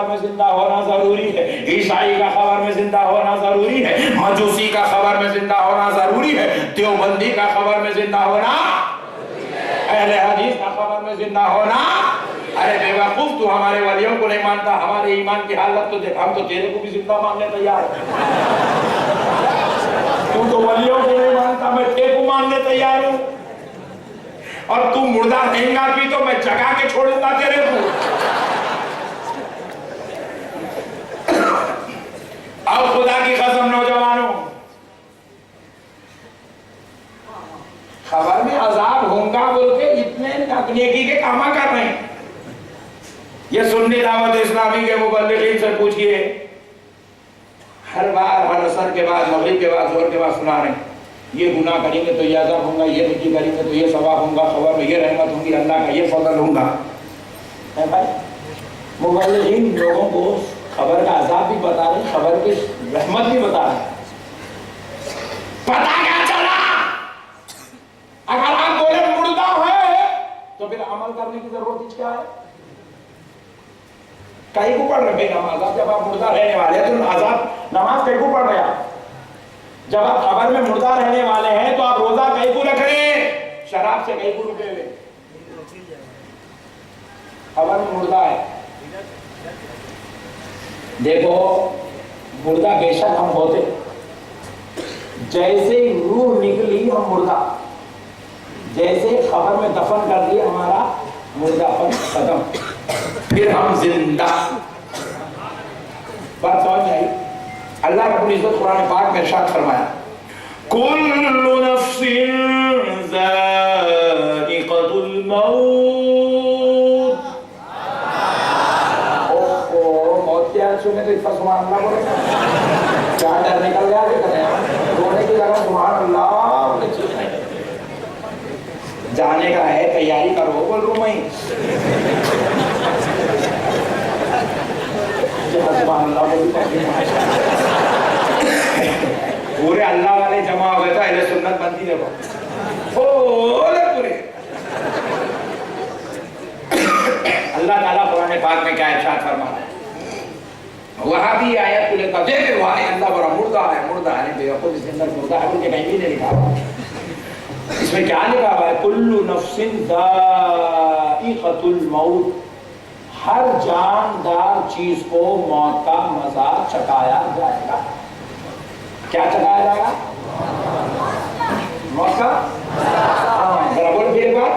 خبر میں زندہ ہونا ضروری ہے، عیسائی کا خبر میں زندہ ہونا ضروری ہے، مجوسی کا خبر میں زندہ ہونا ضروری ہے، دیوبندی کا خبر میں زندہ ہونا، اہل حدیث کا خبر میں زندہ ہونا۔ ارے بے وقوف، تو ہمارے ولیوں کو نہیں مانتا، ہمارے ایمان کی حالت تو دیکھ، ہم تو تیرے کو بھی زندہ ماننے تیار ہیں۔ تو ولیوں کو نہیں مانتا، میں تیرے کو ماننے تیار ہوں، اور تو مردہ رہیں گا بھی تو میں جگا کے چھوڑوں گا تیرے کو۔ اب خدا کی قسم نوجوانوں، خبر میں عذاب ہوں گا بول کے اتنے نیکی کے کام کر رہے ہیں۔ یہ سنی دعوت اسلامی کے مبلغین سے پوچھئے، ہر بار ہر عصر کے بعد، مغرب کے بعد، ظہر کے بعد سنا رہے ہیں یہ گناہ کریں گے تو یہ عذاب ہوں گا، یہ نیکی کریں گے تو یہ ثواب ہوں گا، خبر میں یہ رحمت ہوں گی، اللہ کا یہ فضل ہوں گا۔ ہے بھائی، مبلغین لوگوں کو خبر کا عذاب بھی بتا رہے ہیں، خبر کی رحمت بھی بتا رہے ہیں۔ پتہ کیا چلا؟ اگر آپ بولے مردہ ہے تو پھر عمل کرنے کی ضرورت کیا ہے؟ کہیں کو پڑھ رہے بھائی نماز؟ جب آپ مردہ رہنے والے ہیں تو عذاب نماز کہیں کو پڑھ رہے ہیں؟ جب آپ خبر میں مردہ رہنے والے ہیں تو آپ روزہ کہیں کو رکھ رہے ہیں؟ شراب سے کہیں کو رکے ہوئے؟ خبر میں مردہ ہے۔ دیکھو مردہ بے شک ہم ہوتے، جیسے روح نکلی ہم مردہ، جیسے خبر میں دفن کر دیا ہمارا مردہ پن ختم، پھر ہم زندہ۔ بات سمجھ میں آئی؟ اللہ رب العزت قرآن پاک میں ارشاد فرمایا، کل نفس ذائقۃ الموت۔ موت کیا سنے تو اتنا سبحان اللہ بولے، کیا ڈر نکل گیا کہ کریں رونے کی جگہ سبحان اللہ بولے چیز نہیں، جانے کا ہے تیاری کرو بول رہا میں، سبحان اللہ بولے پورے اللہ والے جمع ہو گئے تو اہل سنت بنتی دیکھو بولے پورے۔ اللہ تعالیٰ قرآن پاک میں کیا ارشاد فرما رہا ہے؟ وہاں بھی آیت کو لے کر دیکھے وہاں اللہ بڑا مردہ ہے، مردہ ہے بے وقوف، اس کے اندر مردہ ہے بول کے کہیں بھی نہیں لکھا ہوا۔ اس میں کیا لکھا ہوا ہے؟ کل نفس ذائقۃ الموت، ہر جاندار چیز کو موت کا مزہ چکھایا جائے گا۔ کیا چکھایا جائے گا؟ موت کا، ذرا بول پھر بات،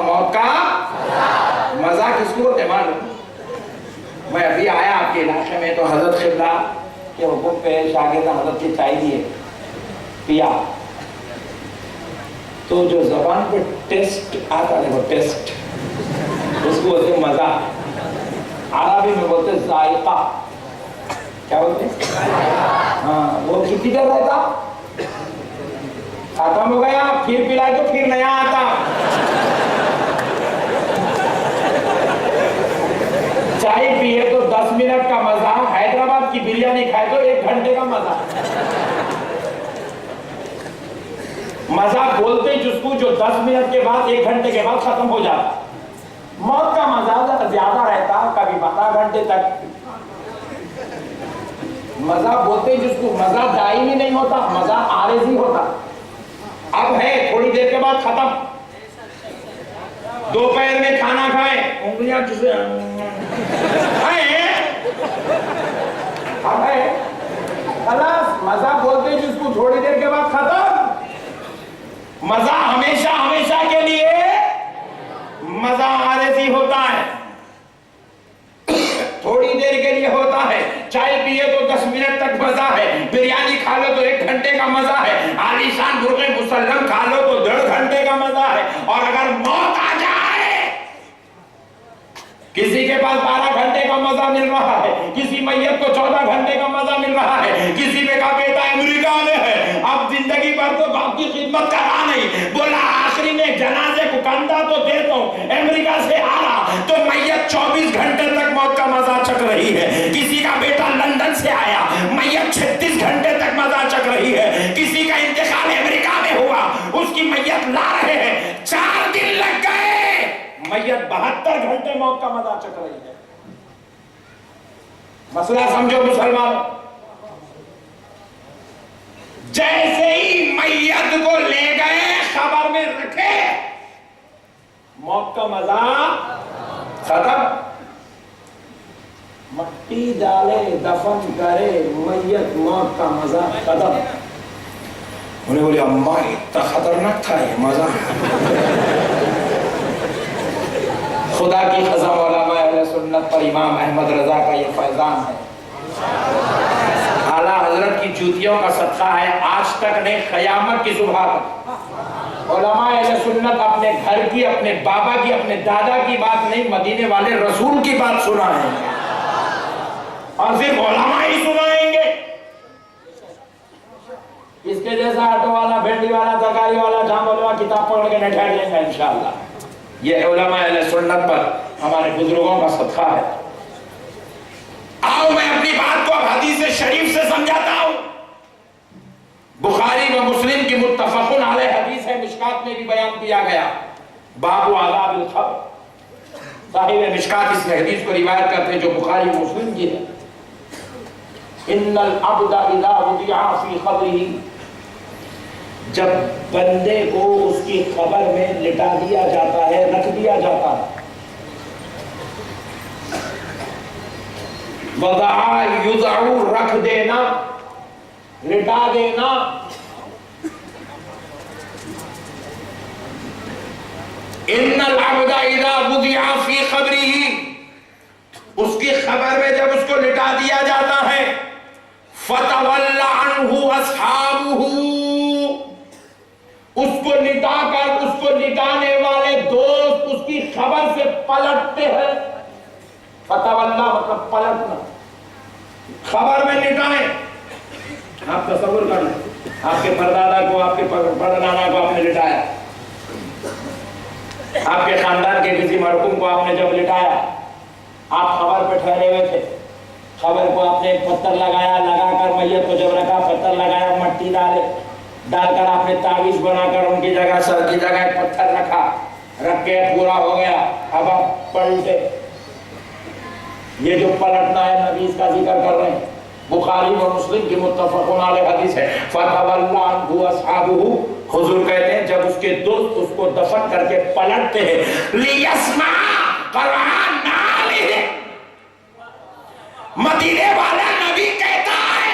موت کا مزہ کس کو ہوتے معلوم؟ میں ابھی آیا آپ کے علاقے میں تو حضرت قبلہ کے حکم پہ شاگرد حضرت کی چائے دیے پیا، تو جو زبان پہ ٹیسٹ آتا دیکھو ٹیسٹ، اس کو بولتے مزہ، عربی میں بولتے ذائقہ۔ کیا بولتے ہیں؟ ہاں، وہ کتنی دیر رہتا؟ ختم ہو گیا، پھر پلائے تو پھر نیا آتا۔ چائے پیے تو 10 منٹ کا مزہ، حیدرآباد کی بریانی کھائے تو 1 گھنٹے کا مزہ۔ مزہ بولتے جس کو جو 10 منٹ کے بعد 1 گھنٹے کے بعد ختم ہو جاتا۔ موت کا مزہ زیادہ رہتا، کبھی 12 گھنٹے تک۔ مزہ بولتے جس کو مزہ دائمی نہیں ہوتا، مزہ عارضی ہوتا۔ اب ہے تھوڑی دیر کے بعد ختم، دوپہر میں کھانا کھائے انگلیاں جسے اب ہے خلاص، مزہ بولتے جس کو تھوڑی دیر کے بعد ختم۔ مزہ ہمیشہ ہمیشہ کے لیے مزہ عارضی ہوتا ہے، تھوڑی دیر کے لیے ہوتا ہے۔ چائے پیے تو 10 منٹ تک مزہ ہے، بریانی کھا لو تو 1 گھنٹے کا مزہ ہے، عالیشان مرغ مسلم کھا لو تو 1.5 گھنٹے کا مزہ ہے۔ اور اگر موت آ جائے، کسی کے پاس 12 گھنٹے کا مزہ مل رہا ہے، کسی میت کو 14 گھنٹے کا مزہ مل رہا ہے، کسی میں کا بیٹا امریکہ میں ہے، اب زندگی بھر تو باپ کی خدمت کرا نہیں، بولا آخری میں جنازے کو کندھا تو دیتا ہوں، امریکہ سے آ رہا تو میت 24 گھنٹے تک موت کا مزہ چکھ رہی ہے۔ کسی کا بیٹا لندن سے آیا، میت 36 گھنٹے تک مزہ چکھ رہی ہے۔ کسی کا انتقال امریکہ میں ہوا، اس کی میت لا رہے ہیں، 4 دن لگ گئے، میت 72 گھنٹے موت کا مزہ چکھ رہی ہے۔ مسئلہ سمجھو مسلمانوں، جیسے ہی میت کو لے گئے خبر میں رکھے، موت کا مزہ ختم. مٹی ڈالے دفن کرے میت، موت کا مزہ ختم. انہیں بولے اماں اتنا خطرناک تھا یہ مزہ. خدا کی قسم علماء اہل سنت پر امام احمد رضا کا یہ فیضان ہے. اعلیٰ حضرت کی جوتیوں کا صدقہ ہے، آج تک نہیں قیامت کی صبح تک علماء اہل سنت اپنے گھر کی، اپنے بابا کی، اپنے دادا کی بات نہیں، مدینے والے رسول کی بات سنائیں گے، اور صرف علماء ہی سنائیں گے. اس کے جیسا آٹو والا، بھنڈی والا، ترکاری والا، جامول والا کتاب پڑھ کے نہیں ٹھہر جائیں گا انشاءاللہ. یہ علماء اہل سنت پر ہمارے بزرگوں کا صدقہ ہے. آؤ میں اپنی بات کو اب حدیث شریف سے سمجھاتا ہوں. بخاری و مسلم کی متفق علیہ حدیث ہے، مشکات میں بھی بیان کیا گیا. باب عذاب القبر. صاحب مشکات اس حدیث کو روایت کرتے ہیں جو بخاری و مسلم کی ہے. ان العبد اذا وضع فی قبرہ، جب بندے کو اس کی قبر میں لٹا دیا جاتا ہے، رکھ دیا جاتا ہے. وضع یضع، رکھ دینا، لٹا دینا. ان العبد اذا وضع فی قبرہ، اس کی قبر میں جب اس کو لٹا دیا جاتا ہے، فتول عنہ اصحابہ، اس کو لٹا کر، اس کو لٹانے والے دوست اس کی خبر سے پلٹتے ہیں. فتولا مطلب پلٹنا. خبر میں لٹائیں. آپ تصور کر لیں، آپ کے پردادا کو، آپ کے پردادا کو آپ نے لٹایا، آپ کے خاندان کے کسی مرحوم کو آپ نے جب لٹایا، آپ خبر پہ ٹھہرے ہوئے تھے، خبر کو آپ نے پتھر لگایا، لگا کر میت کو جب رکھا، پتھر لگایا، مٹی ڈال کر آپ نے تعویذ بنا کر ان کی جگہ، سر کی جگہ ایک پتھر رکھا، رکھ کے پورا ہو گیا. اب آپ پلٹے. یہ جو پلٹنا ہے نبی اس کا ذکر کر رہے ہیں. بخاری و مسلم کی متفق علیہ حدیث ہے. فتولى عنه اصحابہ، حضور کہتے ہیں جب اس کے دوست اس کو دفن کر کے پلٹتے ہیں، لیسمع قرآن نالہ، مدینے والا نبی کہتا ہے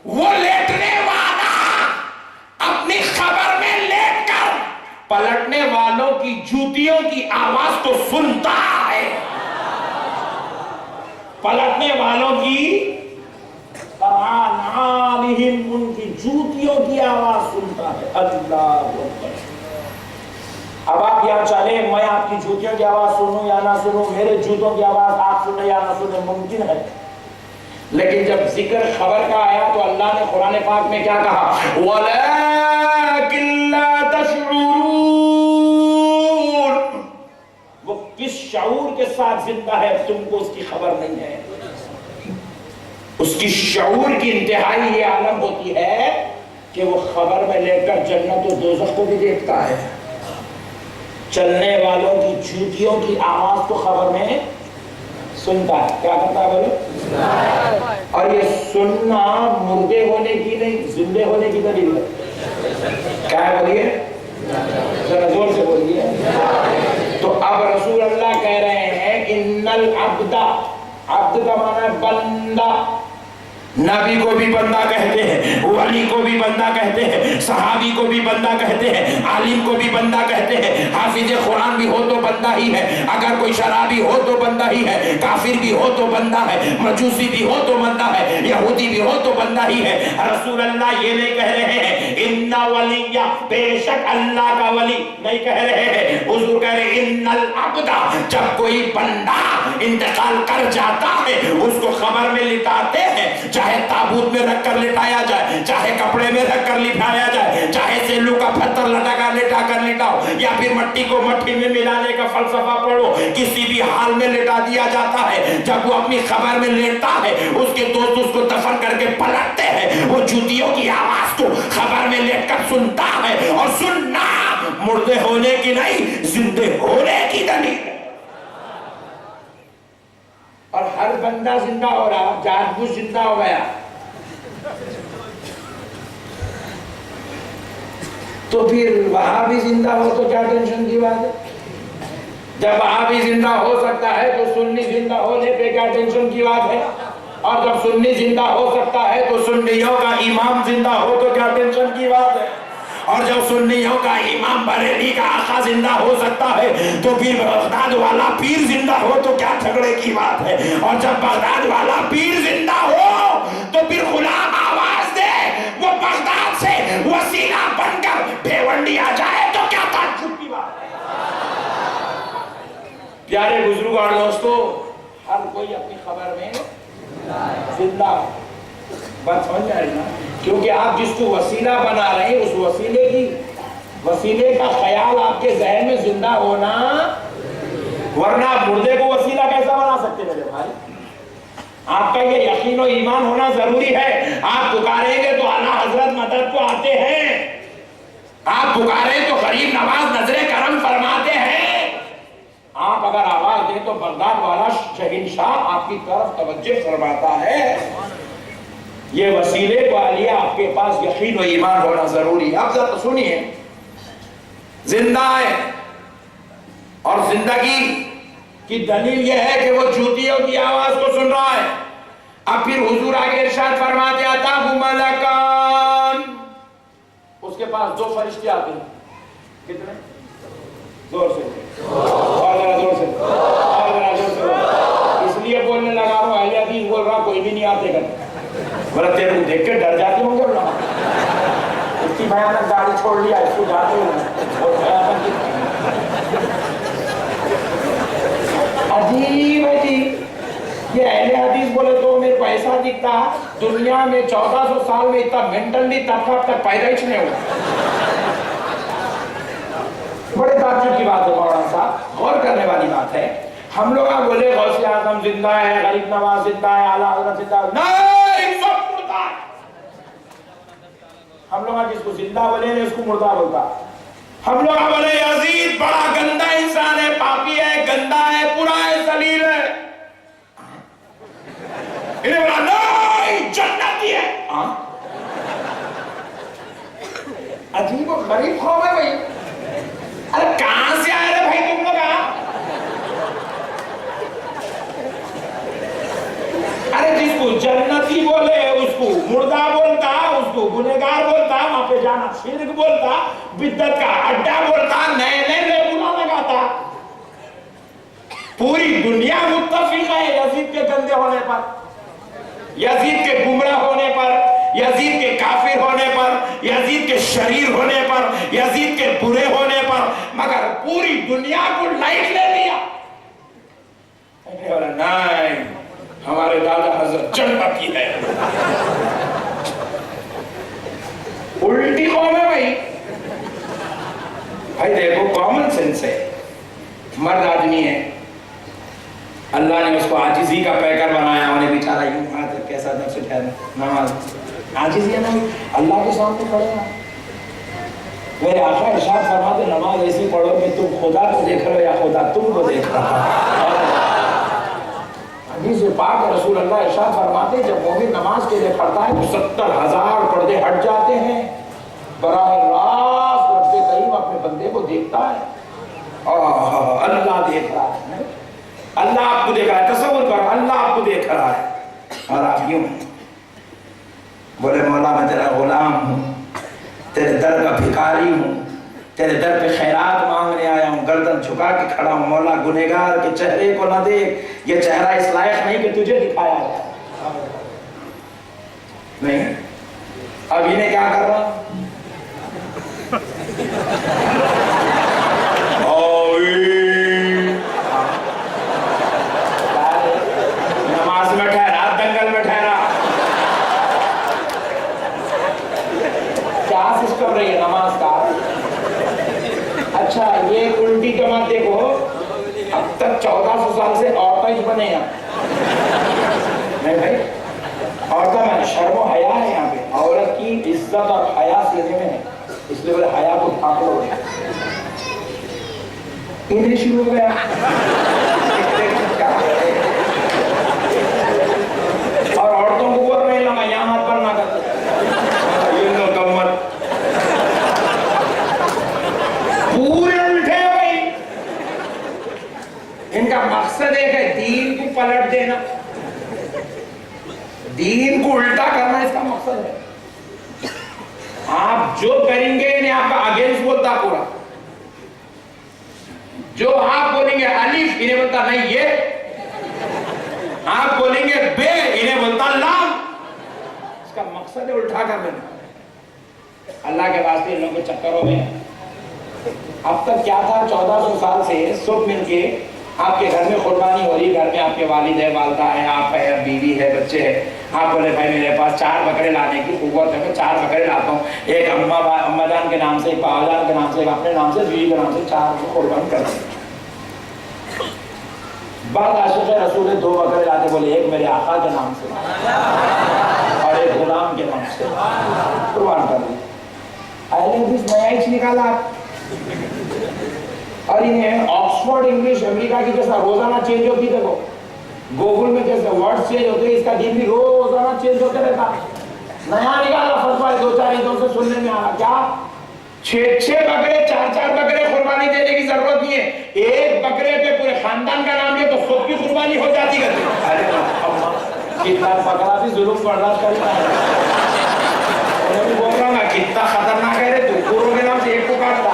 وہ لیٹنے والا اپنی خبر میں لیٹ کر پلٹنے والوں کی جوتیوں کی آواز کو سنتا ہے. پلٹنے والوں کی قرآنہم، ان کی جوتیوں کی آواز سنتا ہے. اللہ اکبر. اب آپ یہاں چلیں، میں آپ کی جوتیوں کی آواز سنوں یا نہ سنوں، میرے جوتوں کی آواز آپ سنیں یا نہ سنیں، ممکن ہے. لیکن جب ذکر خبر کا آیا تو اللہ نے قرآن پاک میں کیا کہا؟ وَلَكِنْ لَا تَشْعُرُونَ. وہ کس شعور کے ساتھ زندہ ہے تم کو اس کی خبر نہیں ہے. اس کی شعور کی انتہائی یہ عالم ہوتی ہے کہ وہ خبر میں لے کر جنت و دوزخ کو بھی دیکھتا ہے. چلنے والوں کی جوتیوں کی آواز کو خبر میں سنتا ہے. کیا کرتا ہے بولے؟ اور یہ سننا مردے ہونے کی نہیں، زندے ہونے کی دلیل ہے. کیا ہے بولیے؟ ذرا زور سے بولیے. تو اب رسول اللہ کہہ رہے ہیں ان العبد، عبد کا معنی ہے بندہ. نبی کو بھی بندہ کہتے ہیں، ولی کو بھی بندہ کہتے ہیں، صحابی کو بھی بندہ کہتے ہیں، عالم کو بھی بندہ کہتے ہیں، حافظ قرآن بھی ہو تو بندہ ہی ہے، اگر کوئی شرابی ہو تو بندہ ہی ہے، کافر بھی ہو تو بندہ ہے، مجوسی بھی ہو تو بندہ ہے، یہودی بھی ہو تو بندہ ہی ہے. رسول اللہ یہ نہیں کہہ رہے ہیں ان ولی، بے شک اللہ کا ولی نہیں کہہ رہے ہیں. حضور کہہ رہے ہیں ان العبد، جب کوئی بندہ انتقال کر جاتا ہے اس کو خبر میں لٹاتے ہیں، چاہے تابوت میں رکھ کر لٹایا جائے، چاہے کپڑے میں رکھ کر لٹایا جائے، چاہے سیلو کا پتھر لٹا کر لٹاؤ، یا پھر مٹی کو مٹی میں ملانے کا فلسفہ پڑھو، کسی بھی حال میں لٹا دیا جاتا ہے. جب وہ اپنی خبر میں لیٹتا ہے اس کے دوست اس کو دفن کر کے پلٹتے ہیں، وہ جوتیوں کی آواز کو خبر میں لیٹ کر سنتا ہے. اور سننا مردے ہونے کی نہیں، زندے ہونے کی دلیل ہے. اور ہر بندہ زندہ ہو رہا، جارج بش زندہ ہو گیا، تو پھر وہاں بھی زندہ ہو تو کیا ٹینشن کی بات ہے؟ جب وہاں بھی زندہ ہو سکتا ہے تو سنی زندہ ہونے پہ کیا ٹینشن کی بات ہے؟ اور جب سنی زندہ ہو سکتا ہے تو سنیوں کا امام زندہ ہو تو کیا ٹینشن کی بات ہے؟ اور جب سنیوں کا امام بریلی کا آقا زندہ ہو سکتا ہے تو پھر بغداد والا پیر زندہ ہو تو کیا جھگڑے کی بات ہے؟ اور جب بغداد والا پیر زندہ ہو تو پھر غلام آواز دے وہ بغداد سے وسیلہ بن کر بھیونڈی آ جائے تو کیا تعجب کی بات ہے؟ پیارے بزرگ اور دوستو، ہر کوئی اپنی خبر میں زندہ بات سمجھ جائے نا، کیونکہ آپ جس کو وسیلہ بنا رہے ہیں اس وسیلے کا خیال آپ کے ذہن میں زندہ ہونا، ورنہ آپ مردے کو وسیلہ کیسا بنا سکتے میرے بھائی؟ آپ کا یہ یقین و ایمان ہونا ضروری ہے۔ آپ پکاریں گے تو اعلیٰ حضرت مدد کو آتے ہیں، آپ پکاریں تو غریب نواز نظر کرم فرماتے ہیں، آپ اگر آواز دیں تو بغداد والا شہنشاہ آپ کی طرف توجہ فرماتا ہے۔ یہ وسیلے کو لیے آپ کے پاس یقین و ایمان ہونا ضروری ہے۔ اب ذرا سنیے، زندہ ہے اور زندگی کی دلیل یہ ہے کہ وہ جوتیوں کی آواز کو سن رہا ہے۔ اب پھر حضور آگے ارشاد فرماتے آتا ملکان، اس کے پاس دو فرشتے آتے ہیں، کتنے؟ زور سے اور ذرا زور سے اور ذرا زور سے، اس لیے بولنے لگا رہا ہوں، اہل حدیث بول رہا کوئی بھی نہیں آتے کرتے، بولے تیرے کو دیکھ کے ڈر جاتے ہوں گے نا، اتنی بھیانک گاڑی چھوڑ لیا اس کو جاتے ہوں، عجیب ہے جی، یہ اہل حدیث بولے تو میرے کو ایسا دکھتا دنیا میں 1400 سال میں اتنا مینٹلی طبقہ اب تک پیدا ہی نہیں ہوا۔ بڑے تعجب کی بات ہے مولانا صاحب، غور کرنے والی بات ہے۔ ہم لوگ بولے غوث اعظم زندہ ہے، غریب نواز زندہ ہے، اعلیٰ حضرت زندہ ہے، نہیں سب مردہ ہے۔ ہم لوگ جس کو زندہ بولے اس کو مردہ بولتا۔ ہم لوگ بولے یزید بڑا گندا انسان ہے، پاپی ہے، گندا ہے، برا ہے، ذلیل ہے، انہیں بولا نہیں جنتی ہے۔ عجیب و غریب خواب ہے بھائی، ارے کہاں سے آئے رہے بھائی تم لوگ؟ ارے جس کو جنتی بولے اس کو مردہ بولتا، اس کو گنہگار بولتا، وہاں پہ جانا شرک بولتا، بدعت کا اڈا بولتا، نئے نئے لیبلوں لگاتا۔ پوری دنیا متفق ہے یزید کے گندے ہونے پر، یزید کے گمراہ ہونے پر، یزید کے کافر ہونے پر، یزید کے شریر ہونے پر، یزید کے برے ہونے پر، مگر پوری دنیا کو لائٹ لے لیا۔ نہیں، ہمارے دادا حضرت جنتی ہے۔ الٹی قوم ہے بھائی۔ بھائی دیکھو کامن سینس ہے، مرد آدمی ہے، اللہ نے اس کو عاجزی کا پیکر بنایا، انہیں بیچارہ یوں ہاتھ کیسا جب سے ٹھہرا نماز عاجزی ہے نا، اللہ کے سامنے کھڑے ہیں۔ میرے آقا ارشاد فرماتے نماز ایسی پڑھو کہ تم خدا کو دیکھ رہے ہو یا خدا تم کو دیکھ رہا ہے۔ حدیث پاک رسول اللہ ارشاد فرماتے جب مومن نماز کے لیے کھڑتا ہے تو 70,000 پردے ہٹ جاتے ہیں، براہ راست رب کریم اپنے بندے کو دیکھتا ہے۔ اللہ دیکھ رہا ہے، اللہ آپ کو دیکھ رہا ہے، تصور کر اللہ آپ کو دیکھ رہا ہے، اور آپ یوں بولے مولا میں تیرا غلام ہوں، تیرے در کا بھکاری ہوں، تیرے در پہ خیرات مانگنے آیا ہوں، گردن جھکا کے کھڑا ہوں، مولا گنہگار کے چہرے کو نہ دیکھ، یہ چہرہ اس لائق نہیں کہ تجھے دکھایا ہے۔ نہیں، اب انہیں کیا کر رہا؟ نماز میں ٹھہرا، دنگل میں ٹھہرا، کیا سسٹم رہی ہے نماز کا؟ اچھا یہ الٹی جماعت دیکھو، اب تک 1400 سال سے عورتیں ہی بنے ہیں۔ نہیں بھائی، عورتیں میں شرم و حیا ہے یہاں پہ، عورت کی عزت اور حیا سینے میں ہے، اس لیے بولے حیا کو ڈھانپ لو۔ انہیں شروع ہو گیا مقصد ایک ہے، دین کو پلٹ دینا، دین کو الٹا کرنا اس کا مقصد ہے۔ آپ جو کریں گے انہیں آپ کا اگینسٹ بولتا پورا، جو آپ بولیں گے الف انہیں بولتا نہیں یہ، آپ بولیں گے بے انہیں بولتا لام، اس کا مقصد ہے الٹا کر دینا۔ اللہ کے واسطے ان لوگوں کے چکروں میں اب تک کیا تھا، 1400 سال سے سب مل کے آپ کے گھر میں قربانی ہو رہی، گھر میں آپ کے والد ہے، والدہ ہے، آپ ہے، بیوی ہے، بچے ہے، آپ بولے بھائی میرے پاس 4 بکرے لانے کی قوت ہے، میں 4 بکرے لاتا ہوں، ایک اماں جان کے نام سے، ایک باوا جان کے نام سے، ایک اپنے نام سے، بیوی کے نام سے، 4 کو قربان کر دیں۔ بعد عاشق رسول 2 بکرے لاتے، بولے ایک میرے آقا کے نام سے اور ایک غلام کے نام سے قربان کر دیں۔ اہل حدیث نیا ہی نکالا، اور انہیں آکسفورڈ انگلش امریکہ کی جیسا روزانہ چینج ہوتی تھے، وہ گوگل میں جیسے ورڈ چینج ہوتے ہیں، اس کا دین بھی روزانہ چینج ہوتے رہتا، نیا نکالا فتویٰ، 2-4 عیدوں سے سننے میں آ کیا 6 بکرے 4 بکرے قربانی دینے کی ضرورت نہیں ہے، ایک بکرے پہ پورے خاندان کا نام لے تو خود کی قربانی ہو جاتی ہے۔ کتنا بکرا بھی ظلم برداشت کرتا ہے، میں بھی بول رہا ہوں کتنا خطرناک ہے رے، تو پوروں کے نام سے ایک کو کاٹتا۔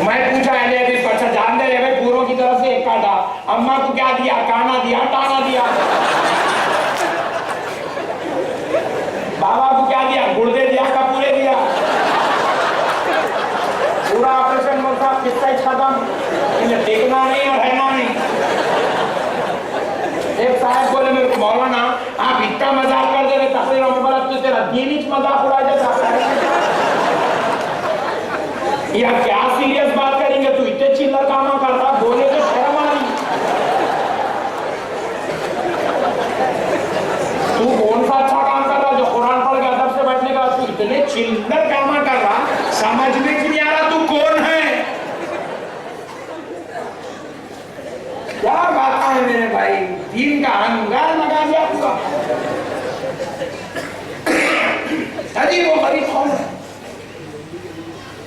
میں پوچھا اہل حدیث کو، اچھا جان دے رہے پوروں کی طرف سے ایک کاٹا، اماں کو کیا دیا، کانا دیا، ٹانا دیا، بابا کو کیا دیا، گردے دیا، کپورے دیا، پورا آپریشن ملتا قصہ ختم، انہیں دیکھنا نہیں اور رہنا نہیں۔ ایک صاحب بولے میرے کو مولانا آپ اتنا مذاق کر دے رہے تقریر و مبارک تو تیرا دین ہی مذاق اڑا جاتا ہے، یا کیا سیریس بات کریں گے، تو اتنے چلر کاما کرتا، بولے تو شرم آ رہی، تو کون سا اچھا کام کر رہا جو قرآن پڑھ کے ادب سے بیٹھنے کا، تو اتنے چلر کاما کر رہا، سمجھ میں نہیں آ رہا تو کون ہے؟ کیا بات ہے میرے بھائی، دین کا انگار لگا دیا پورا، عجیب و غریب قوم ہے۔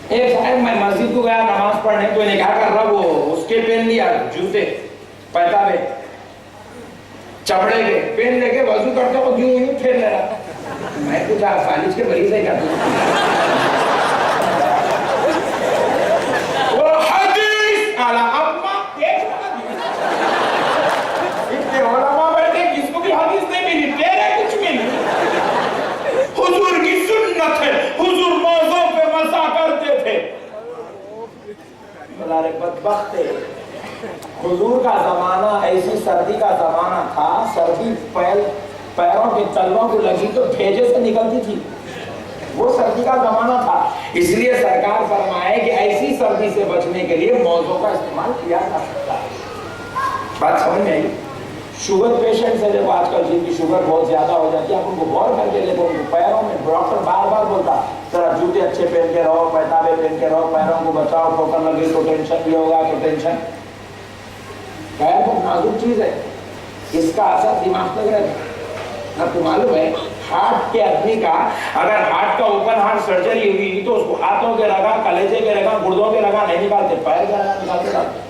ایک صاحب میں مسجد کو گیا نماز پڑھنے، تو انہیں کیا کر رہا، وہ اس کے پہن لیا جوتے پیتابے چمڑے کے پہن لے کے وضو کرتے وہ یوں پھیر لے رہا، میں پوچھا فالج کے مریض ہے کیا تو؟ وہ حدیث اعلیٰ اپنا اتنے علماء بیٹھے کس کو بھی حدیث نہیں ملی، تیرے کچھ ملی، حضور کی سنت ہے، حضور موضوع پہ مزہ کرتے تھے، بلارے بدبخت ہے۔ حضور کا زمانہ ایسی سردی کا زمانہ تھا، سردی پیروں کے تلووں کو لگی تو بھیجے سے نکلتی تھی، وہ سردی کا زمانہ تھا، اس لیے سرکار فرمائے کہ ایسی سردی سے بچنے کے لیے موزوں کا استعمال کیا جا سکتا ہے۔ بات سمجھ میں آئی؟ شوگر پیشنٹ سے جب آج کل جن کی شوگر بہت زیادہ ہو جاتی ہے، آپ ان کو غور کر کے دیکھو، ان کو پیروں میں ڈاکٹر بار بار بولتا ذرا جوتے اچھے پہن کے رہو، پیتابے پہن کے رہو، پیروں کو بچاؤ، ٹھوکر لگے تو ٹینشن بھی ہوگا، تو ٹینشن، پیر بہت نازک چیز ہے، اس کا اثر دماغ تک رہتا ہے۔ اب تو معلوم ہے ہارٹ کے آدمی کا اگر ہارٹ کا اوپن ہارٹ سرجری ہوئی تو اس کو ہاتھوں کے رگا، کلیجے کے رگا، گردوں کے رگا نہیں نکالتے، پیر کے رگا نکالتے جاتے،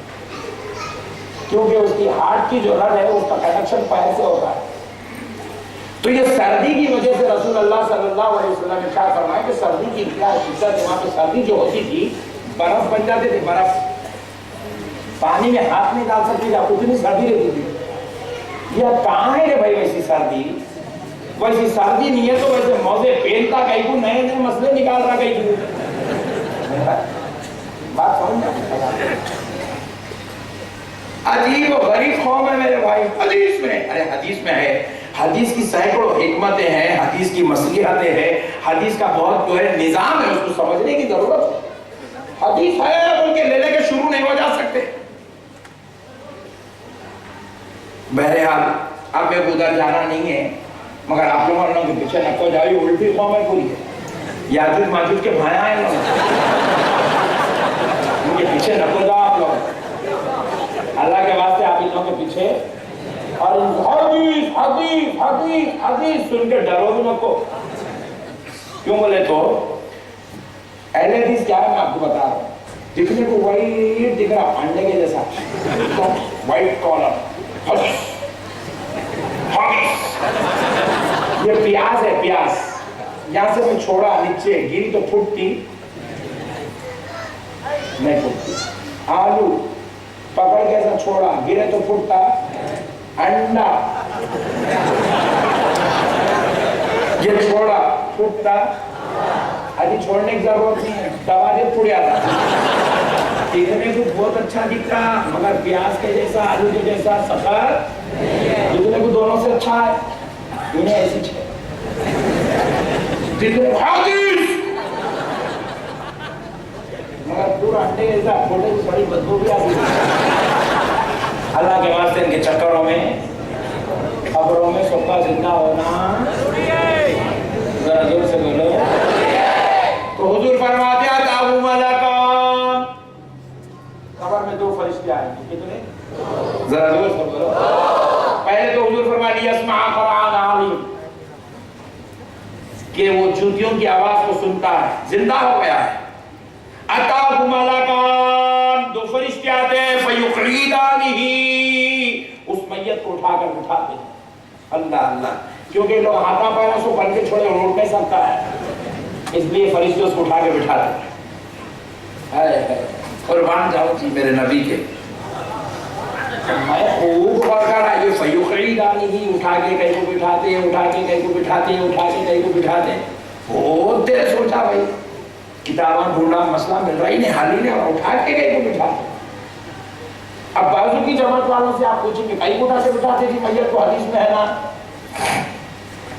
کیونکہ اس کی ہارٹ کی جو رگ ہے اس کا کنیکشن پیر سے ہوتا ہے۔ تو یہ سردی کی وجہ سے رسول اللہ صلی اللہ علیہ وسلم نے کیا فرمایا کہ سردی کی کیا شدت، وہاں پہ سردی جو ہوتی تھی برف بن جاتے تھے، برف پانی میں ہاتھ نہیں ڈال سکتے، اتنی سردی رہتی تھی۔ یہ کہاں ہے بھائی ویسی سردی؟ ویسی سردی نہیں ہے تو ویسے موزے پہنتا کہیں کو، نئے نئے مسئلے نکال رہا کہیں کو، بات سمجھ میں؟ عجیب و غریب قوم ہے میرے بھائی۔ حدیث میں، ارے حدیث میں ہے، حدیث کی سینکڑوں حکمتیں ہیں، حدیث کی مصلحتیں ہیں، حدیث کا بہت جو ہے نظام ہے، اس کو سمجھنے کی ضرورت ہے۔ حدیث ہے بول کے لے لے کے شروع نہیں ہو جا سکتے۔ بہرحال اب میں ادھر جانا نہیں ہے، مگر آپ لوگوں کے پیچھے نہ کو جاؤ، الٹی قوم ہے پوری ہے، یاجوج ماجوج کے بھائی ہیں لوگ، ان کے پیچھے نہ کو جاؤ آپ لوگ، اللہ کے واسطے آپ ان لوگوں کے پیچھے، اور حدیث حدیث حدیث حدیث سن کے ڈرو بھی نہ کو۔ کیوں بولے تو اہل حدیث کیا ہے میں آپ کو بتا رہا ہوں. دکھنے کو وائٹ دکھ رہا انڈے کے جیسا وائٹ کالر یہ پیاز ہے پیاز یہاں سے میں چھوڑا نیچے گری تو پھٹتی نہیں پھٹتی. آلو پکڑ کے ایسا چھوڑا گرے تو پھٹتا. انڈا یہ چھوڑا پھٹتا. ابھی چھوڑنے کی ضرورت نہیں ہے دبا دے پھٹ جاتا. دیکھنے کو بہت اچھا دکھتا مگر پیاز کے جیسا آلو کے جیسا سفر دیکھنے کو دونوں سے اچھا ہے. انہیں ایسی چھے حدیث مگر پورا انڈے جیسا پھوٹے کی بڑی بدبو بھی آتی. اللہ کے واسطے ان کے چکروں میں خبروں میں سب کا زندہ ہونا ذرا زور سے بولو. تو حضور فرماتے ہیں اتاہو ملکان قبر میں 2 فرشتے آئیں گے. کتنے؟ ذرا زور سے بولو. پہلے تو حضور فرما لیا اسمع قرآن عالم کہ وہ جوتیوں کی آواز کو سنتا ہے زندہ ہو گیا ہے. اتاہو ملکان 2 فرشتے آتے ہیں فیقعیدانہ اس میت کو اٹھا کر بٹھاتے ہیں. اللہ اللہ کیونکہ لوگ ہاتھا پیرا سو بن کے چھوڑے اٹھ نہیں سکتا ہے اس لیے فرشتے اس کو اٹھا کے بٹھاتے ہیں. قربان جاؤ جی میرے نبی کے. میں خوب غور کر رہا یہ فیقعیدانہ اٹھا کے کہیں کو بٹھاتے ہیں اٹھا کے کہیں کو بٹھاتے ہیں اٹھا کے کہیں کو بٹھاتے ہیں. بہت دیر سوچا بھائی کتاباں ڈھونڈا مسئلہ مل رہا ہی نہیں حال ہی نہیں اور اٹھا کے کہیں کو بٹھاتے. اب بازو کی جماعت والوں سے آپ پوچھیں گے کئی اٹھا کے بٹھاتے تھی میت کو حدیث میں ہے نا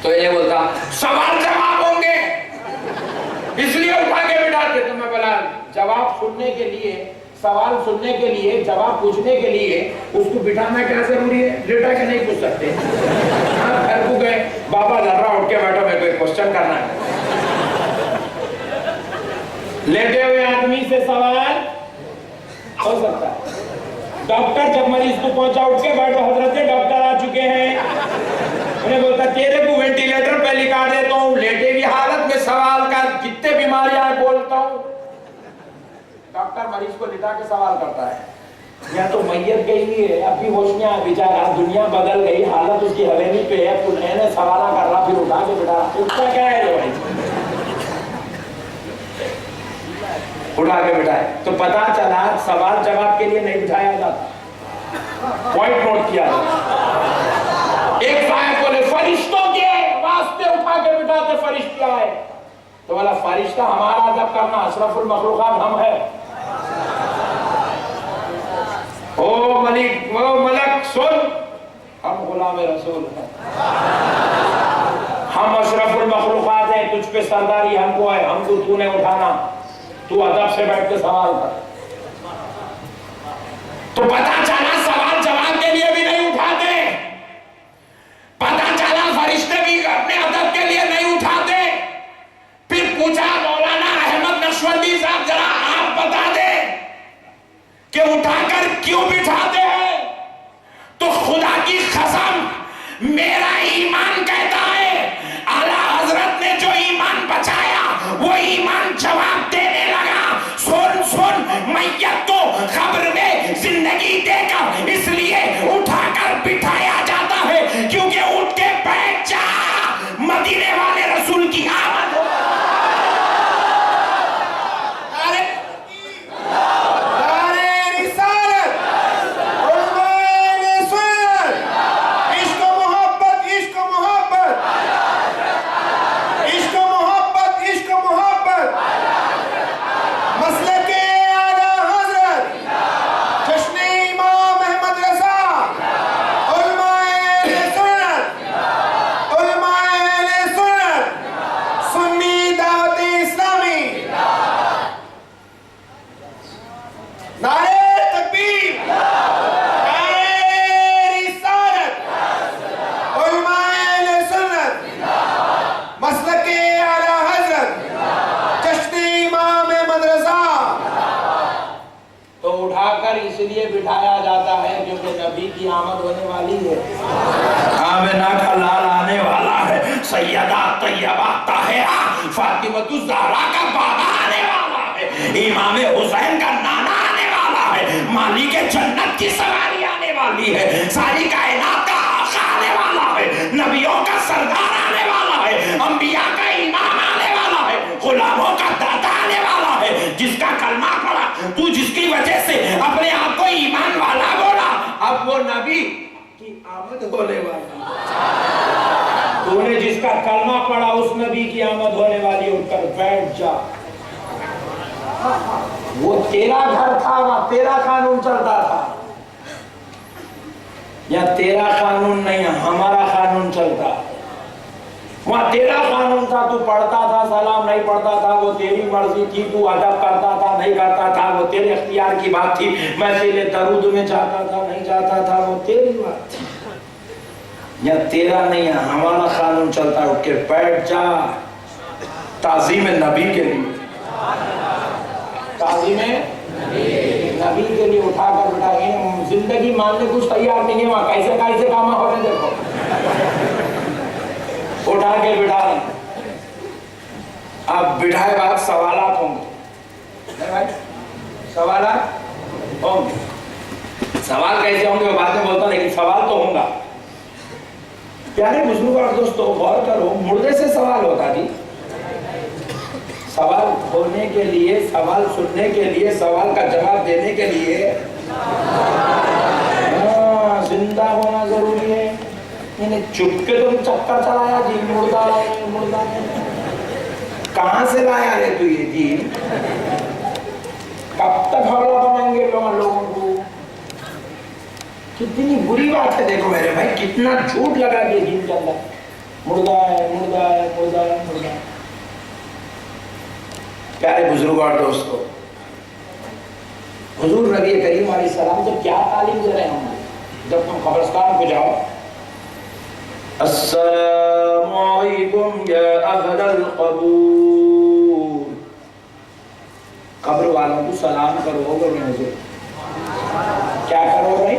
تو یہ بولتا سوال جواب ہوں گے اس لیے اٹھا کے بٹھاتے. تو میں بولا جواب سننے کے لیے سوال سننے کے لیے جواب پوچھنے کے لیے اس کو بٹھانا کیا ضروری ہے؟ لیٹا کے نہیں پوچھ سکتے. گھر کو گئے بابا ذرا اٹھ کے بیٹھو میرے کو ایک کوسچن کرنا ہے. لیٹے ہوئے آدمی سے سوال ہو سکتا ہے. ڈاکٹر جب مریض کو پہنچا اٹھ کے بیٹھو حضرت ڈاکٹر آ چکے ہیں انہیں بولتا تیرے کو وینٹیلیٹر پہ لکھا دیتا ہوں لیٹے کی حالت میں سوال کا جتنے بیماریاں ہیں بولتا ہوں. ڈاکٹر مریض کو لٹا کے سوال کرتا ہے. یا تو میت گئی ہوئی ہے اب بھی ہوش میں آیا بیچارہ دنیا بدل گئی حالت اس کی حویلی پہ ہے تو نئے نئے سوالہ کر رہا پھر اٹھا کے بٹھا اٹھتا کیا ہے یہ بھائی اٹھا کے بٹھائے. تو پتا چلا سوال جواب کے لیے نہیں بٹھایا جاتا پوائنٹ نوٹ کیا. ایک صاحب بولے فرشتوں کے واسطے اٹھا کے بٹھاتے فرشتے آئے تو بولا فرشتہ ہمارا ادب کرنا اشرف المخلوقات ہم ہے. او ملک سن ہم غلام رسول ہیں ہم اشرف المخلوقات ہیں تجھ پہ سرداری ہم کو ہے ہم کو تو نے اٹھانا تو ادب سے بیٹھ کے سوال کر. تو پتا چلا سوال جواب کے لیے بھی نہیں اٹھاتے. پتا چلا فرشتے بھی اپنے ادب کے لیے نہیں اٹھاتے. پھر پوچھا مولانا احمد نقشبندی صاحب ذرا آپ بتا دیں کہ اٹھا کر کیوں بٹھاتے ہیں؟ تو خدا کی قسم میرا ایمان کہتا ہے اعلیٰ حضرت نے جو ایمان بچایا وہ ایمان جواب دینے لگا. سن میت کو قبر میں زندگی دے کر اس لیے اٹھا کر بٹھایا جاتا ہے کیونکہ اٹھ کے بیٹھ جا مدینے والے رسول کی آمد ہو. بٹھایا جاتا ہے کیونکہ نبی کی آمد ہونے والی ہے. آمنہ کا لال آنے والا ہے. سیدہ طیبہ طاہرہ فاطمہ الزہرا کا بابا آنے والا امام حسین کا نانا آنے والا ہے، مالک جنت کی سواری آنے والی ہے، ساری کائنات کا آقا آنے والا ہے، نبیوں کا سردار آنے والا ہے، انبیاء کا امام آنے والا ہے، غلاموں کا دادا آنے والا ہے، جس کا کلمہ پڑھا تو جس کی وجہ سے اپنے آپ کو ایمان والا بولا، اب وہ نبی کی آمد ہونے والی، تو نے جس کا کلمہ پڑھا اس نبی کی آمد ہونے والی، اٹھ کر بیٹھ جا، وہ تیرا گھر تھا، وہاں تیرا قانون چلتا تھا، یا تیرا قانون نہیں ہمارا قانون چلتا، وہاں تیرا قانون تھا، تو پڑھتا تھا سلام نہیں پڑھتا تھا وہ تیری مرضی تھی، تو ادب کرتا تھا نہیں کرتا تھا وہ تیرے اختیار کی بات تھی، میں تیرے درود میں جاتا تھا نہیں جاتا تھا وہ تیری بات تھی، یا تیرا نہیں ہمارا قانون چلتا، اٹھ کے بیٹھ جا، تعظیم نبی کے لیے، تعظیم نبی کے لیے اٹھا کر بٹھا گئے، زندگی ماننے کچھ تیار نہیں ہے، وہاں کیسے کیسے کام ہونے دیکھو، اٹھا کے بٹھا دیں، اب بٹھائے بعد سوالات ہوں گے، سوالات ہوں گے، سوال کیسے ہوں گے وہ بعد میں بولتا ہوں، لیکن سوال تو ہوں گا۔ پیارے بزرگ اور دوستو غور کرو، مردے سے سوال ہوتا جی، سوال ہونے کے لیے، سوال سننے کے لیے، سوال کا جواب دینے کے لیے زندہ ہونا ضروری ہے، یعنی چپ کے تم چکر چلایا جی مردہ ہے مردہ ہے، کہاں سے لایا ہے تو یہ جی، کب تک حوالہ بنائیں گے لوگوں کو، کتنی بری بات ہے، دیکھو میرے بھائی کتنا جھوٹ لگا دیا دین کے اندر، مردہ ہے مردہ ہے مردہ ہے مردہ ہے۔ پیارے بزرگ اور دوستو، حضور نبی کریم علیہ السلام تو کیا تعلیم دے رہے ہیں، جب تم قبرستان کو جاؤ، السلام علیکم یا اہل القبور، قبر والوں کو سلام کرو گے مجھے، کیا کرو گے،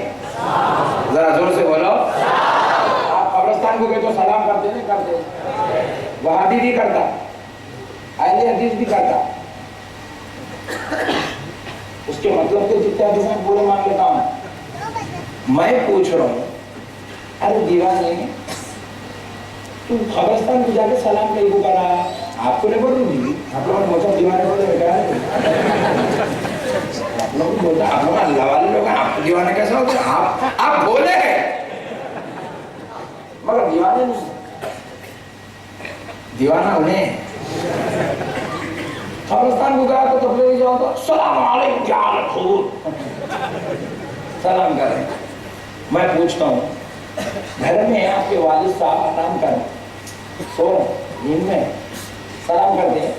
ذرا زور سے بولو، آپ قبرستان کو گئے تو سلام کرتے نہیں کرتے، وہابی بھی کرتا، اہل حدیث بھی کرتا، اس کے مطلب کے جتنے حدیث میں پورے مان لیتا ہوں، میں پوچھ رہا ہوں، ارے دیوانے تو قبرستان کو جا کے سلام نہیں کو کرا، آپ کو نہیں بول رہی، آپ لوگ موسم دیوانے بولے بیٹا ہے، آپ لوگ بولتا، آپ لوگ اللہ والے لوگ ہیں، آپ کو دیوانے کیسا ہوتا ہے، آپ بولے ہیں مگر دیوانے نہیں، دیوانہ انہیں قبرستان کو گیا تو تبلیغ جاؤ تو السلام علیکم یا اہل القبور، سلام کریں۔ میں پوچھتا ہوں گھر میں آپ کے والد صاحب آرام کریں، سو نیند میں سلام کرتے ہیں،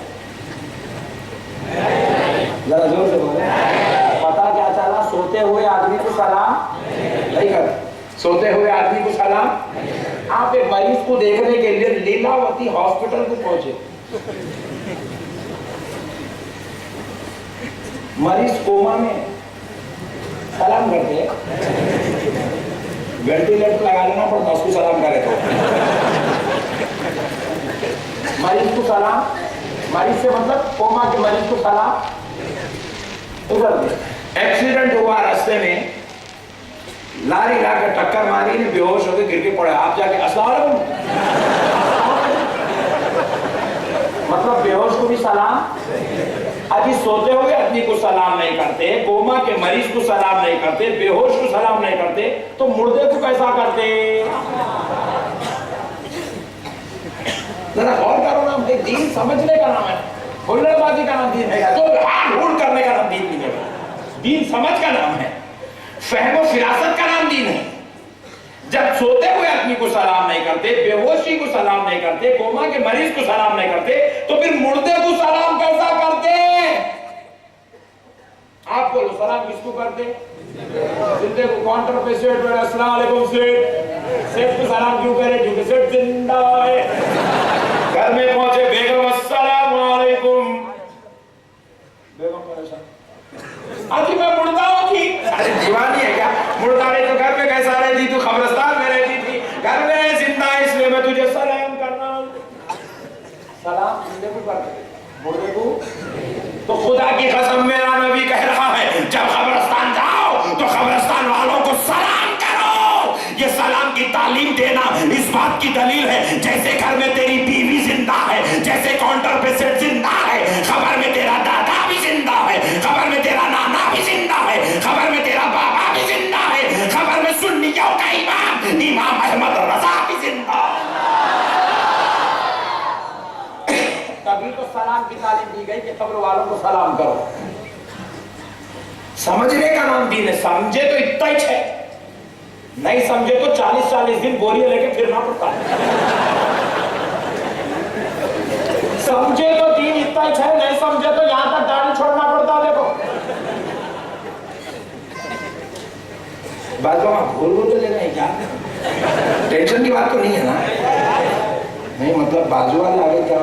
ذرا زور سے بولیں، پتا کیا چلا، سوتے ہوئے آدمی کو سلام نہیں کرتے، سوتے ہوئے آدمی کو سلام۔ آپ ایک مریض کو دیکھنے کے لیے لیلاوتی ہاسپٹل کو پہنچے، مریض کوما میں، سلام کرتے، وینٹیلیٹر لگا لینا پڑتا اس کو سلام کرے تو، مریض کو سلام، مریض سے مطلب کوما کے مریض کو سلام، ادھر دے۔ ایکسیڈنٹ ہوا راستے میں، لاری لا کے ٹکر ماری نے، بے ہوش ہو کے گر کے پڑے، آپ جا کے السلام علیکم، مطلب بے ہوش کو بھی سلام، ابھی سوتے ہوئے آدمی کو سلام نہیں کرتے، کوما کے مریض کو سلام نہیں کرتے، بے ہوش کو سلام نہیں کرتے، تو مردے کو کیسا کرتے؟ ذرا غور کرو نا، دین سمجھنے کا نام ہے، ہلڑ بازی کا نام دین ہے، تو ہاں ہوڑ کرنے کا نام دین نہیں ہے، دین سمجھ کا نام ہے، فہم و فراست کا نام دین ہے۔ جب سوتے ہوئے آدمی کو سلام نہیں کرتے، بے ہوشی کو سلام نہیں کرتے، کوما کے مریض کو سلام نہیں کرتے، تو پھر مردے کو سلام کیسا کرتے؟ آپ بولو سلام کس کو کرتے؟ زندے کو کاؤنٹر پہ سیٹ پہ السلام علیکم سیٹ، سیٹ کو سلام کیوں کرے؟ کیونکہ سیٹ زندہ ہے۔ گھر میں پہنچے بیگم السلام علیکم، بیگم پریشان، آجی میں مردہ ہوں جی، ارے دیوانی ہے کیا؟ مردہ رہی تو گھر میں کیسا رہتی؟ تو قبرستان میں رہتی تھی، گھر میں زندہ ہے اس لیے میں تجھے سلام کرنا ہوں۔ سلام زندے کو کرتے، مردے کو تو خدا کی قسم میرا نبی کہہ رہا ہے جب قبرستان جاؤ تو قبرستان والوں کو سلام کرو. یہ سلام کی تعلیم دینا اس بات کی دلیل ہے جیسے گھر میں تیری بیوی زندہ ہے, جیسے کاؤنٹر پہ سیٹ زندہ ہے, خبر میں تیرا دادا بھی زندہ ہے, خبر میں تیرا نانا بھی زندہ ہے, خبر میں تیرا بابا بھی زندہ ہے, خبر میں سنیوں کا امام احمد رضا بھی زندہ ہے. تبھی تو سلام کی تعلیم دی گئی کہ قبر والوں کو سلام کرو. سمجھنے کا نام دین ہے. سمجھے تو اتنا ہی ہے, نہیں سمجھے تو 40 دن بوریاں لے کے پھرنا پڑتا ہے. سمجھے تو دین اتنا ہی ہے, نہیں سمجھے تو یہاں تک داڑھی چھوڑنا پڑتا ہے. دیکھو بات بھول تو لینا ہے کیا, ٹینشن کی بات تو نہیں ہے نا. نہیں مطلب بازو والے آگے کیا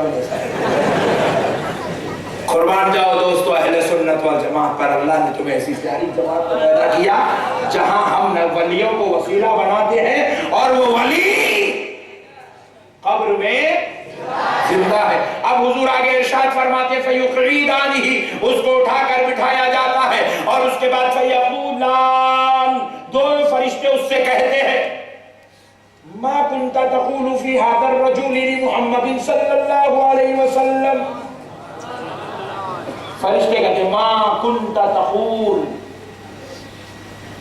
قربان جاؤ دوستو اہل سنت والجماعت پر. اللہ نے تمہیں ایسی پیاری جماعت پر پیدا کیا جہاں ہم ولیوں کو وسیلہ بناتے ہیں اور وہ ولی قبر میں زندہ ہے. اب حضور آگے ارشاد فرماتے فَيُقْعِدَانِهِ, اس کو اٹھا کر بٹھایا جاتا ہے اور اس کے بعد فَيَقُولَانِ, دو فرشتے اس سے کہتے ہیں مَا كُنْتَ تَقُولُ فِي هَذَا الرَّجُلِ لِمُحَمَّدٍ صلی اللہ علیہ وسلم. فرشتے کہتے ہیں مَا كُنْتَ تَقُولُ,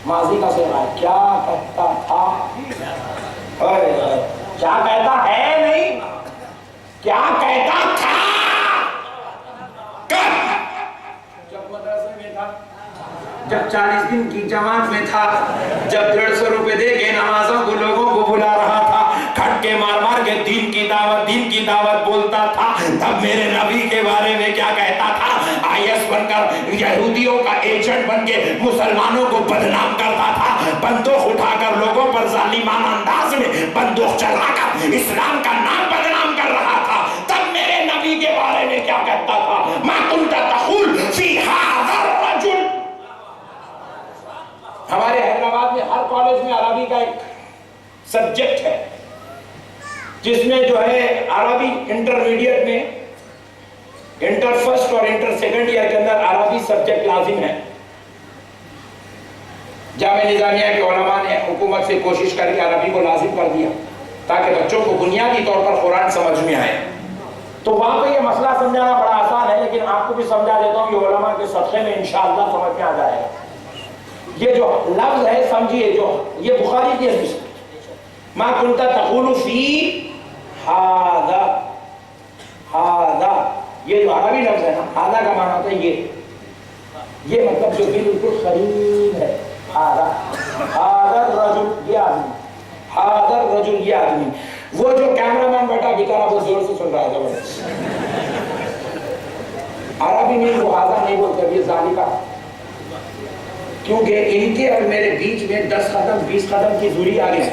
ماضی کا صیغہ ہے, کیا کہتا تھا, کیا کہتا ہے نہیں, کیا کہتا تھا. جب مدرسے میں تھا, جب 40 دن کی جماعت میں تھا, جب 150 روپے دے کے نمازوں کو لوگوں کو بلا رہا تھا, کھٹکے مار مار کے دین کی دعوت بولتا تھا, تب میرے نبی کے بارے میں کیا کہتا تھا. IS بن کر یہودیوں کا ایجنٹ بن کے مسلمانوں کو بدنام کرتا تھا, بندوق اٹھا کر لوگوں پر ظالمانہ انداز میں بندوق چلا کر اسلام کا نام بدنام کر رہا تھا. تب میرے نبی کے بارے میں کیا کہتا تھا مَا كُنْتَ تَقُولُ فِي هَذَا الرَّجُلِ. ہمارے حیدرآباد میں ہر کالج میں عربی کا ایک سبجیکٹ ہے جس میں جو ہے عربی انٹرمیڈیٹ میں انٹر فرسٹ اور انٹر سیکنڈ ایئر کے اندر عربی سبجیکٹ لازم ہے. جامعہ نظامیہ کے علماء نے حکومت سے کوشش کر کے عربی کو لازم کر دیا تاکہ بچوں کو بنیادی طور پر قرآن سمجھ میں آئے. تو وہاں پہ یہ مسئلہ سمجھانا بڑا آسان ہے, لیکن آپ کو بھی سمجھا دیتا ہوں, یہ علماء کے صدقے میں انشاءاللہ سمجھ میں آ جائے گا. یہ جو لفظ ہے سمجھیے, جو یہ بخاری کی حدیث ہے, مَا كُنْتَ تَقُولُ فِي هَذَا, یہ جو عربی لفظ ہے نا, ہادہ کا معنی ہوتا ہے یہ مطلب جو بالکل قریب ہے. ہادہ الرجل, یہ آدمی, ہادہ الرجل, یہ آدمی. وہ جو کیمرہ مین بیٹھا بیچارہ وہ زور سے سن رہا ہے زبردست. عربی میں وہ ہادہ نہیں بولتے, یہ ذالکہ, کیونکہ ان کے اور میرے بیچ میں 10 قدم 20 قدم کی دوری آ گئی.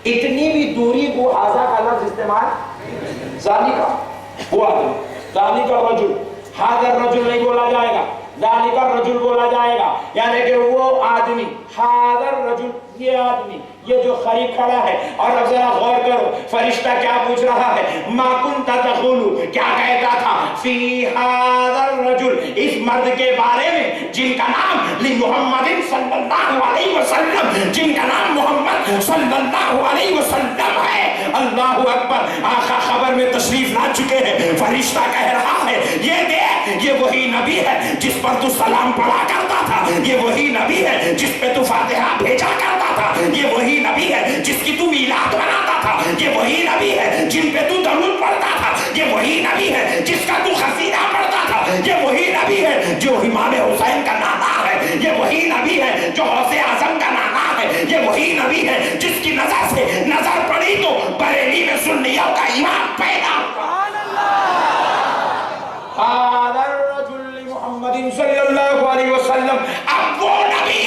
اتنی بھی دوری کو ہادہ کا لفظ استعمال, ذالکہ وہ آدمی, ذالکہ الرجل, ہادہ الرجل نہیں بولا جائے گا, ذالکہ الرجل بولا جائے گا. یعنی کہ وہ آدمی, ہادہ الرجل, یہ آدمی, یہ جو قریب کھڑا ہے. اور اب ذرا غور کرو, فرشتہ کیا پوچھ رہا ہے, مَا كُنْتَ تَقُولُ, کیا کہتا تھا, فِي هَذَا الرَّجُلِ, اس مرد کے بارے میں جن کا نام محمد صلی اللہ علیہ وسلم, جن کا نام محمد صلی اللہ علیہ وسلم ہے. اللہ اکبر. آقا خبر میں تشریف لا چکے ہیں. فرشتہ کہہ رہا ہے یہ دیکھ, یہ وہی نبی ہے جس پر تو سلام پڑھا کرتا تھا, یہ وہی نبی ہے جس پہ تو فاتحہ بھیجا کرتا تھا, یہ وہی نبی ہے جس کی تو میلاد مناتا تھا, یہ وہی نبی ہے جن پہ تو درود پڑھتا تھا, یہ وہی نبی ہے جس کا تو قصیدہ پڑھتا تھا, یہ وہی نبی ہے جو امام حسین کا نانا ہے, یہ وہی نبی ہے جو غوث اعظم کا نانا ہے, یہ وہی نبی ہے جس کی نظر سے نظر پڑی تو بریلی میں سنیوں کا امام پیدا. هذا الرجل محمد صلی اللہ علیہ وسلم. اب وہ نبی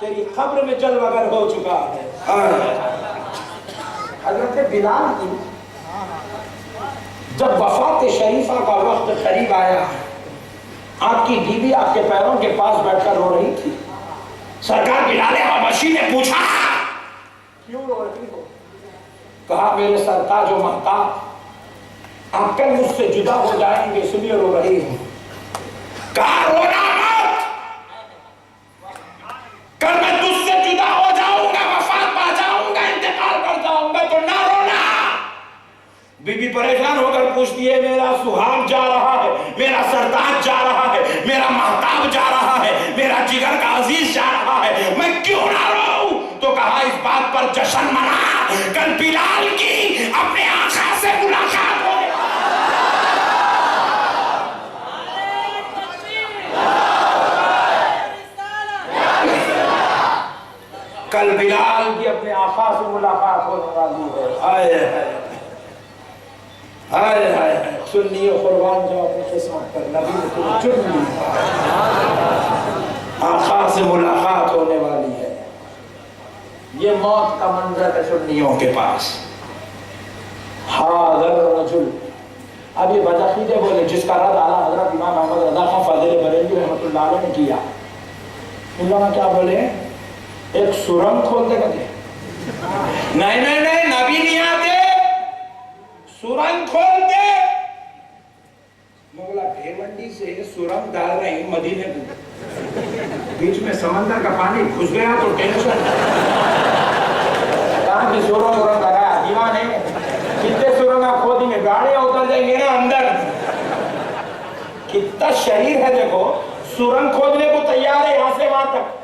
تیری قبر میں جلوگر ہو چکا ہے. حضرت بلال کی جب وفات شریفہ کا وقت قریب آیا, آپ کی بیوی آپ کے پیروں کے پاس بیٹھ کر رو رہی تھی. سرکار بلال حبشی نے پوچھا کیوں رو رہی ہو؟ کہا میرے سرتاج و مہتاب آپ کل مجھ سے جدا ہو جائیں گے، اس لیے رو رہی ہوں۔ کہا رونا مت، کل میں تجھ سے جدا ہو جاؤں گا، وفات پا جاؤں گا، انتقال کر جاؤں گا، تو نہ رونا۔ بی بی پریشان ہو کر پوچھتی ہے میرا سہاگ جا رہا ہے، میرا سرتاج جا رہا ہے، میرا مہتاب جا رہا ہے، میرا جگر کا عزیز جا رہا ہے، میں کیوں نہ روؤں؟ تو کہا اس بات پر جشن منا، کل بلال کی اپنے آقا سے ملاقات ہونے کل بلال کی اپنے آقا سے ملاقات ہونے والی ہے۔ آئے ہائے ہائے، سنی قربان جو اپنی قسمت پر نبی نے تمہیں چن لی، آقا سے ملاقات ہونے والی ہے۔ یہ موت کا منظر ہے سنیوں کے پاس۔ حاضر رجل، اب یہ بدعقیدے بولے جس کا رد اعلیٰ حضرت امام احمد رضا خان فاضل بریلوی رحمۃ اللہ علیہ نے کیا۔ ان لوگوں کیا بولے؟ ایک سرنگ کھول دے گا کہ نہیں نہیں نہیں، نبی نہیں آتے، سرنگ کھول دے۔ مغلہ بھیونڈی سے سرنگ ڈال رہے ہیں مدینے کو، بیچ میں سمندر کا پانی گھس گیا تو ٹینشن، کہاں کی سرنگ لگایا دیوانے، کتنے سرنگ آپ کھودیں گے، گاڑیاں اتر جائیں گے نا اندر۔ کتنا شریر ہے دیکھو، سرنگ کھودنے کو تیار ہے یہاں سے وہاں تک۔